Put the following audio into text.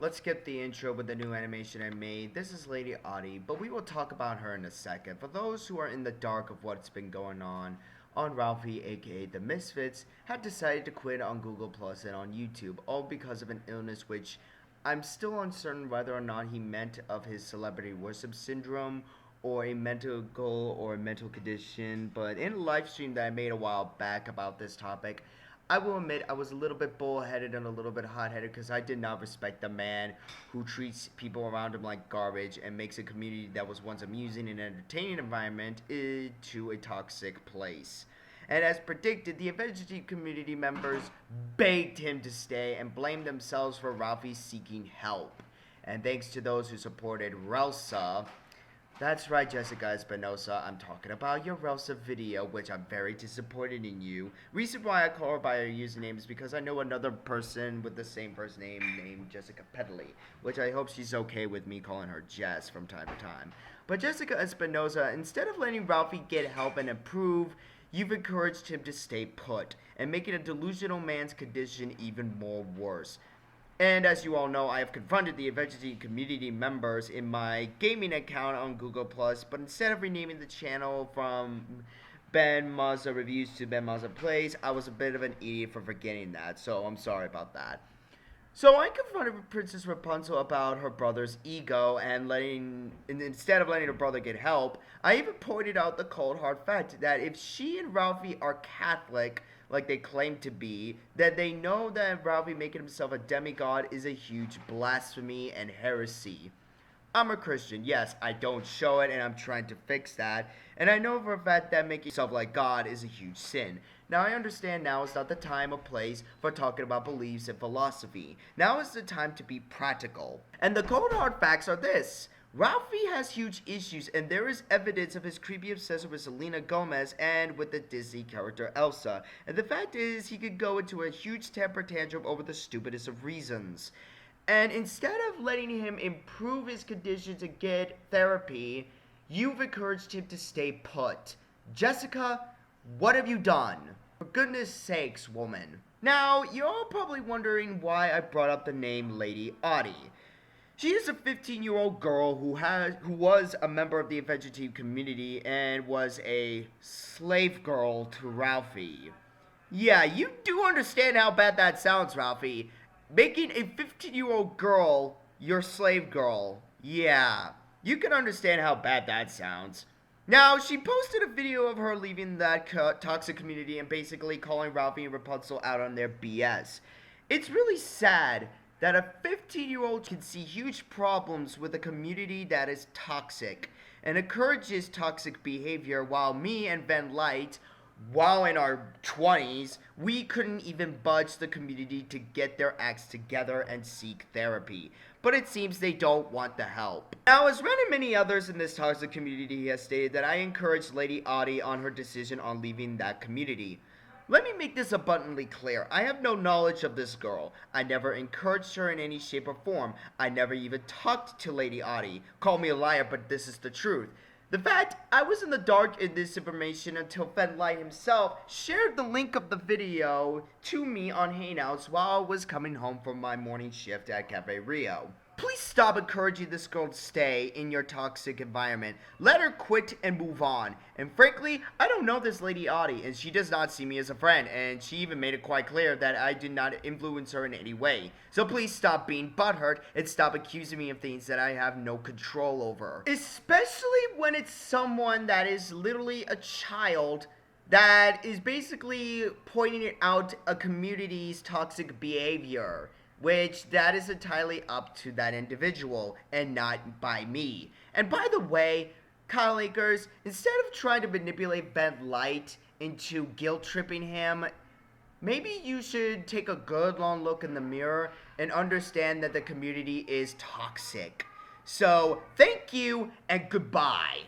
Let's skip the intro with the new animation I made. This is Lady Autie, but we will talk about her in a second. For those who are in the dark of what's been going on Ralphie, aka The Misfits, had decided to quit on Google Plus and on YouTube, all because of an illness which I'm still uncertain whether or not he meant of his celebrity worship syndrome or a mental condition. But in a live stream that I made a while back about this topic, I will admit I was a little bit bullheaded and a little bit hot-headed because I did not respect the man who treats people around him like garbage and makes a community that was once amusing and entertaining environment into a toxic place. And as predicted, the Avengers community members begged him to stay and blamed themselves for Ralphie seeking help. And thanks to those who supported Relsa, that's right, Jessica Espinosa. I'm talking about your Relsa video, which I'm very disappointed in you. Reason why I call her by her username is because I know another person with the same first name named Jessica Pedley, which I hope she's okay with me calling her Jess from time to time. But Jessica Espinosa, instead of letting Ralphie get help and improve, you've encouraged him to stay put and making a delusional man's condition even more worse. And as you all know, I have confronted the Avengers community members in my gaming account on Google+, but instead of renaming the channel from Ben Mazza Reviews to Ben Mazza Plays, I was a bit of an idiot for forgetting that, so I'm sorry about that. So I confronted Princess Rapunzel about her brother's ego and instead of letting her brother get help, I even pointed out the cold hard fact that if she and Ralphie are Catholic, like they claim to be, that they know that Ralphie making himself a demigod is a huge blasphemy and heresy. I'm a Christian, yes, I don't show it and I'm trying to fix that, and I know for a fact that making yourself like God is a huge sin. Now I understand now is not the time or place for talking about beliefs and philosophy. Now is the time to be practical. And the cold hard facts are this. Ralphie has huge issues and there is evidence of his creepy obsession with Selena Gomez and with the Disney character Elsa. And the fact is he could go into a huge temper tantrum over the stupidest of reasons. And instead of letting him improve his conditions and get therapy, you've encouraged him to stay put. Jessica, what have you done? For goodness sakes, woman. Now, you're all probably wondering why I brought up the name Lady Autie. She is a 15-year-old girl who was a member of the Adventure Team community and was a slave girl to Ralphie. Yeah, you do understand how bad that sounds, Ralphie. Making a 15-year-old girl your slave girl. Yeah, you can understand how bad that sounds. Now, she posted a video of her leaving that toxic community and basically calling Ralphie and Rapunzel out on their BS. It's really sad that a 15-year-old can see huge problems with a community that is toxic and encourages toxic behavior, while me and Ben Light, while in our 20s, we couldn't even budge the community to get their acts together and seek therapy. But it seems they don't want the help. Now, as Ren and many others in this toxic community has stated that I encouraged Lady Autie on her decision on leaving that community. Let me make this abundantly clear. I have no knowledge of this girl. I never encouraged her in any shape or form. I never even talked to Lady Autie. Call me a liar, but this is the truth. The fact, I was in the dark in this information until Fed Light himself shared the link of the video to me on Hangouts while I was coming home from my morning shift at Cafe Rio. Please stop encouraging this girl to stay in your toxic environment. Let her quit and move on. And frankly, I don't know this Lady Autie, and she does not see me as a friend, and she even made it quite clear that I did not influence her in any way. So please stop being butthurt and stop accusing me of things that I have no control over. Especially when it's someone that is literally a child that is basically pointing out a community's toxic behavior, which that is entirely up to that individual and not by me. And by the way, Kyle Akers, instead of trying to manipulate Ben Light into guilt-tripping him, maybe you should take a good long look in the mirror and understand that the community is toxic. So, thank you and goodbye.